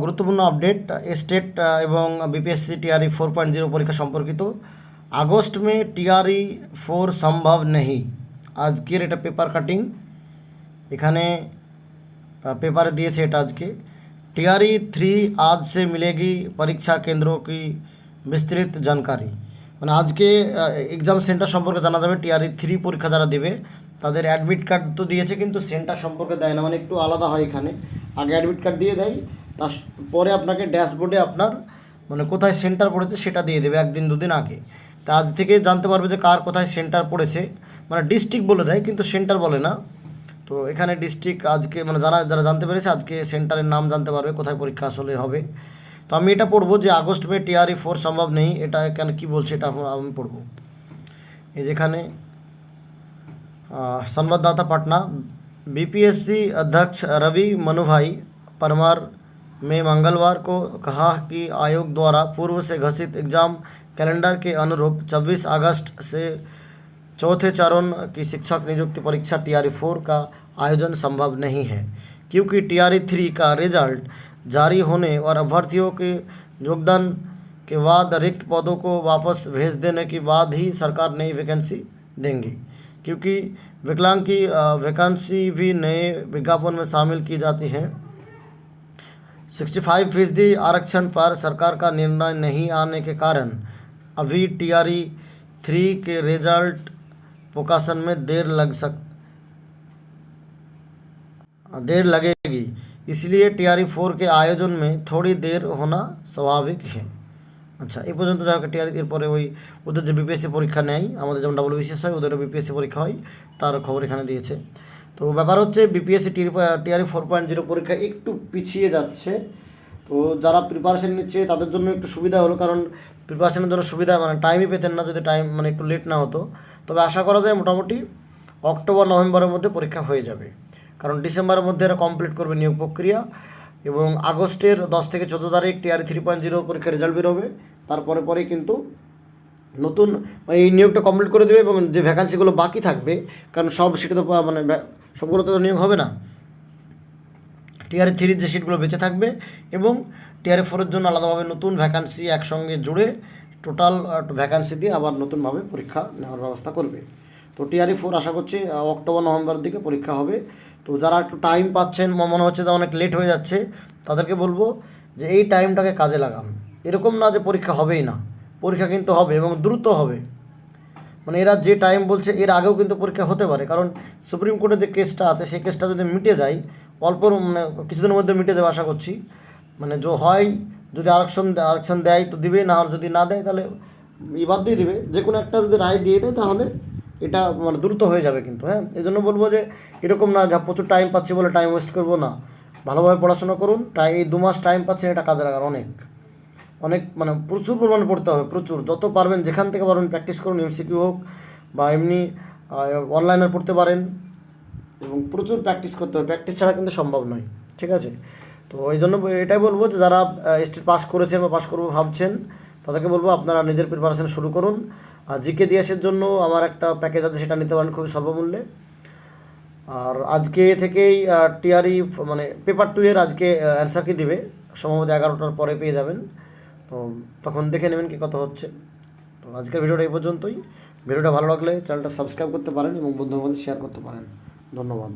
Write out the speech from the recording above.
গুরুত্বপূর্ণ আপডেट स्टेट এবং BPSC TRE 4.0 পরীক্ষা সম্পর্কিত। আগস্ট में टीआरई 4 संभव नहीं। আজকের এটা পেপার কাটিং, এখানে পেপারে দিয়েছে এটা আজকে। टीआरई 3 आज से मिलेगी परीक्षा केंद्रों की विस्तृत जानकारी। মানে আজকে এক্সাম সেন্টার সম্পর্কে জানা যাবে। टीआरई 3 পরীক্ষা যারা দেবে তাদের অ্যাডমিট কার্ড তো দিয়েছে, কিন্তু সেন্টার সম্পর্কে দেয় না, মানে একটু আলাদা হয়। এখানে আগে অ্যাডমিট কার্ড দিয়ে দেয়, তারপরে আপনাকে ড্যাশবোর্ডে আপনার মানে কোথায় সেন্টার পড়েছে সেটা দিয়ে দেবে একদিন দুদিন আগে। তা আজ থেকে জানতে পারবে যে কার কোথায় সেন্টার পড়েছে, মানে ডিস্ট্রিক্ট বলে দেয় কিন্তু সেন্টার বলে না। তো এখানে ডিস্ট্রিক্ট আজকে মানে যারা জানতে পেরেছে আজকে সেন্টারের নাম জানতে পারবে কোথায় পরীক্ষা আসলে হবে। তো আমি এটা পড়বো যে আগস্ট में टीआरई 4 संभव नहीं, এটা কেন কী বলছে এটা আমি পড়বো। এই যেখানে संवाददाता पटना, बीपीएससी अध्यक्ष रवि मनुभाई परमार में मंगलवार को कहा कि आयोग द्वारा पूर्व से घोषित एग्ज़ाम कैलेंडर के अनुरूप 26 अगस्त से चौथे चरण की शिक्षक नियुक्ति परीक्षा टीआरई 4 का आयोजन संभव नहीं है, क्योंकि टीआरई 3 का रिजल्ट जारी होने और अभ्यर्थियों के योगदान के बाद रिक्त पदों को वापस भेज देने के बाद ही सरकार नई वैकेंसी देंगी, क्योंकि विकलांग की वैकेंसी भी नए विज्ञापन में शामिल की जाती है। 65% आरक्षण पर सरकार का निर्णय नहीं आने के कारण अभी टीआरई 3 के रिजल्ट प्रकाशन में देर लगेगी, इसलिए टीआरई 4 के आयोजन में थोड़ी देर होना स्वाभाविक है। আচ্ছা, এই পর্যন্ত যাকে টিআরই এরপরে ওই ওদের যে বিপিএসসি পরীক্ষা নেয়, আমাদের যেমন ডব্লিউবিসিএস হয় ওদেরও বিপিএসসি পরীক্ষা হয়, তার খবর এখানে দিয়েছে। তো ব্যাপার হচ্ছে বিপিএসসি টিআরই 4.0 পরীক্ষা একটু পিছিয়ে যাচ্ছে। তো যারা প্রিপারেশন নিচ্ছে তাদের জন্য একটু সুবিধা হলো, কারণ প্রিপারেশনের জন্য সুবিধা মানে টাইমই পেতেন না যদি টাইম মানে একটু লেট না হতো। তবে আশা করা যায় মোটামুটি অক্টোবর নভেম্বরের মধ্যে পরীক্ষা হয়ে যাবে, কারণ ডিসেম্বরের মধ্যে এরা কমপ্লিট করবে নিয়োগ প্রক্রিয়া, এবং আগস্টের 10 থেকে 14 তারিখ টিআরই 3.0 পরীক্ষার রেজাল্ট বেরোবে। তারপরে পরে কিন্তু নতুন মানে এই নিয়োগটা কমপ্লিট করে দেবে, এবং যে ভ্যাকান্সিগুলো বাকি থাকবে, কারণ সব সিটে তো মানে সবগুলোতে তো নিয়োগ হবে না, টিআরই 3 যে সিটগুলো বেঁচে থাকবে এবং টিআরই 4-এর জন্য আলাদাভাবে নতুন ভ্যাকান্সি একসঙ্গে জুড়ে টোটাল ভ্যাকান্সি দিয়ে আবার নতুনভাবে পরীক্ষা নেওয়ার ব্যবস্থা করবে। তো টিআরই 4 আশা করছি অক্টোবর নভেম্বরের দিকে পরীক্ষা হবে। তো যারা একটু টাইম পাচ্ছেন, মনে হচ্ছে যে অনেক লেট হয়ে যাচ্ছে, তাদেরকে বলবো যে এই টাইমটাকে কাজে লাগান। এরকম না যে পরীক্ষা হবেই না, পরীক্ষা কিন্তু হবে এবং দ্রুত হবে। মানে এরা যে টাইম বলছে এর আগেও কিন্তু পরীক্ষা হতে পারে, কারণ সুপ্রিম কোর্টের যে কেসটা আছে সেই কেসটা যদি মিটে যায় অল্প মানে কিছুদিনের মধ্যে মিটে দেবে আশা করছি। মানে যে হয় যদি আরক্ষণ দেয় তো দিবে, না হলে যদি না দেয় তাহলে বাদ দিয়ে দিবে। যে কোনো একটা যদি রায় দিয়ে দেয় তাহলে এটা মানে দ্রুত হয়ে যাবে কিন্তু। হ্যাঁ, এই জন্য বলবো যে এরকম না যা প্রচুর টাইম পাচ্ছি বলে টাইম ওয়েস্ট করবো না, ভালোভাবে পড়াশোনা করুন। এই 2 মাস টাইম পাচ্ছেন, এটা কাজে লাগান। অনেক মানে প্রচুর পরিমাণে পড়তে হবে, প্রচুর যত পারবেন যেখান থেকে পারবেন প্র্যাকটিস করুন, এমসিকিউ হোক বা এমনি অনলাইনে পড়তে পারেন, এবং প্রচুর প্র্যাকটিস করতে হবে, প্র্যাকটিস ছাড়া কিন্তু সম্ভব নয়। ঠিক আছে, তো এই জন্য এটাই বলবো যে যারা স্টেট পাস করেছেন বা পাস করবো ভাবছেন তাদেরকে বলবো আপনারা নিজের প্রিপারেশন শুরু করুন। আর জিকে জিএসের জন্য আমার একটা প্যাকেজ আছে, সেটা নিতে পারেন খুবই স্বল্পমূল্যে। আর আজকে থেকেই টিআরই মানে পেপার 2 এর আজকে অ্যান্সার কি দিবে, সম্ভবত 11টার পরে পেয়ে যাবেন। তো তখন দেখে নেবেন কি কত হচ্ছে। তো আজকের ভিডিওটা এই পর্যন্তই। ভিডিওটা ভালো লাগলে চ্যানেলটা সাবস্ক্রাইব করতে পারেন এবং বন্ধুদের মধ্যে শেয়ার করতে পারেন। ধন্যবাদ।